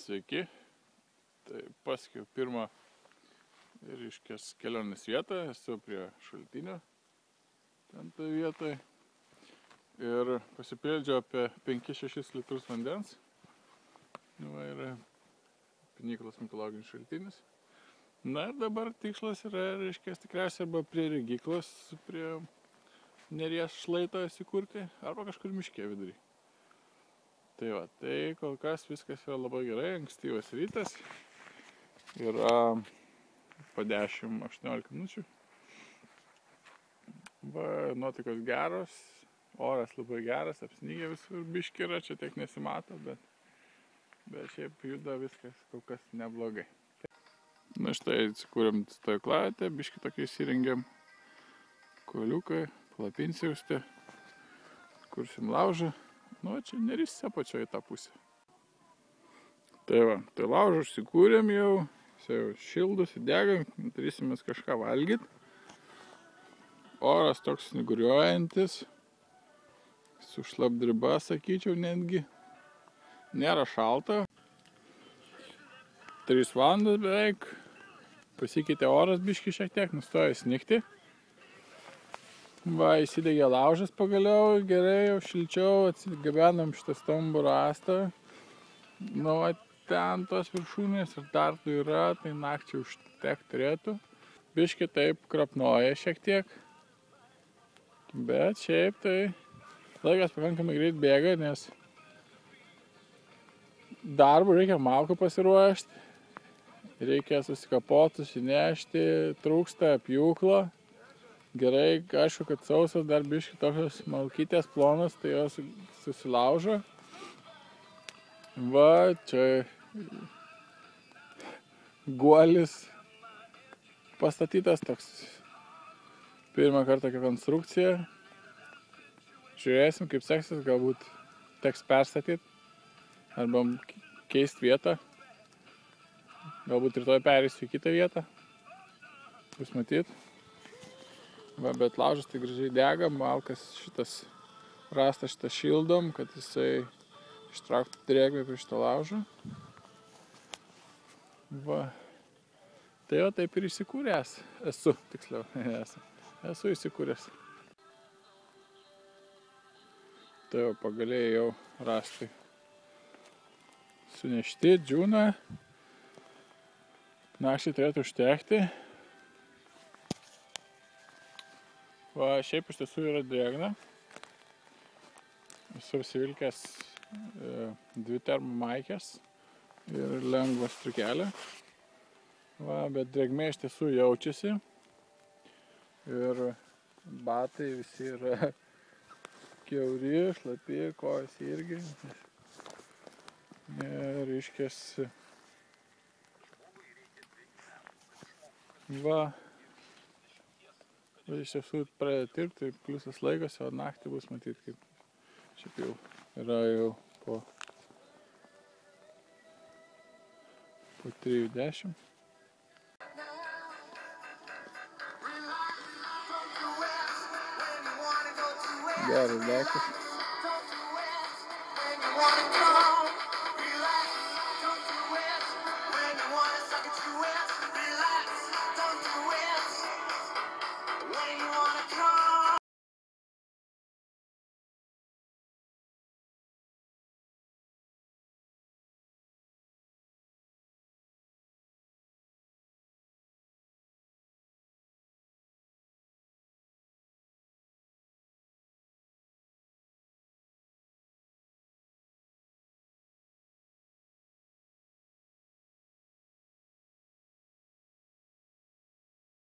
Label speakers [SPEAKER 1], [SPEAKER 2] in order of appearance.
[SPEAKER 1] Sveiki. Tai pasiekiau pirmą reiškias kelionės vietą, esu prie šaltinio, ten toje vietoje. Ir pasipildžiau apie 5-6 litrus vandens. Va, yra Pinyklos mitologinis šaltinis. Na ir dabar tikslas yra, reiškias, tikriausiai arba prie regyklos, prie Neries šlaito įsikurti, arba kažkur miške vidury. Tai va, tai kol kas viskas yra labai gerai, ankstyvas rytas. Yra po 10-18 minučių. Va, nuotaikos geros, oras labai geras, apsnygė visur, biški yra, čia tiek nesimato, bet šiaip juda viskas kol kas neblogai. Na štai atsikūrėm stovyklavietę, biški tokį įsirengėm kuoliukai, palapinsiausti, kursim laužą. Nu, čia Neris apačioje tą pusę. Tai va, tai laužą užsikūrėm jau, šildosi, degam, darysimės kažką valgyti. Oras toks snyguriuojantis, su šlapdriba, sakyčiau, netgi. Nėra šalta. 3 valandas beveik. Pasikeitė oras biški šiek tiek, nustojo snigti. Va, įsidegė laužas pagaliau, gerai, jau šilčiau, atsigabenom šitą stambų rąstą. Nu, ten tos viršūnės ir dar tų yra, tai nakčiai užtek turėtų. Biški taip krapnoja šiek tiek. Bet šiaip tai laikas pakankamai greit bėga, nes darbų reikia malkų pasiruošti. Reikia susikapoti, susinešti, trūksta pjūklo. Gerai, aišku, kad sausas dar biški tokios malkytės plonas, tai jos susilaužo. Va, čia guolis pastatytas toks. Pirmą kartą tokia konstrukcija. Žiūrėsim, kaip seksis, galbūt teks perstatyti arba keisti vietą. Galbūt rytoj perėsiu į kitą vietą. Bus matyt. Va, bet laužas tai gražiai dega, malkas šitas rastas šitą šildom, kad jisai ištrauktų drėgmę prie šito laužo. Va. Tai jau taip ir įsikūręs. Esu, tiksliau. Esu įsikūręs. Tai jau pagaliai jau rastai sunešti, džiūna. Nakčiai turėtų užtekti. Va, šiaip iš tiesų yra drėgna. Esu apsivilkęs 2 termomaikes ir lengvą striukelę. Va, bet drėgmė iš tiesų jaučiasi. Ir batai visi yra kiauri, šlapi, kojas irgi. Ir reiškiasi. Va, iš tiesų pradeda tirpti, pliusas laikas, o naktį bus matyti, kaip šiaip jau yra jau po 3:10. Geras daiktas.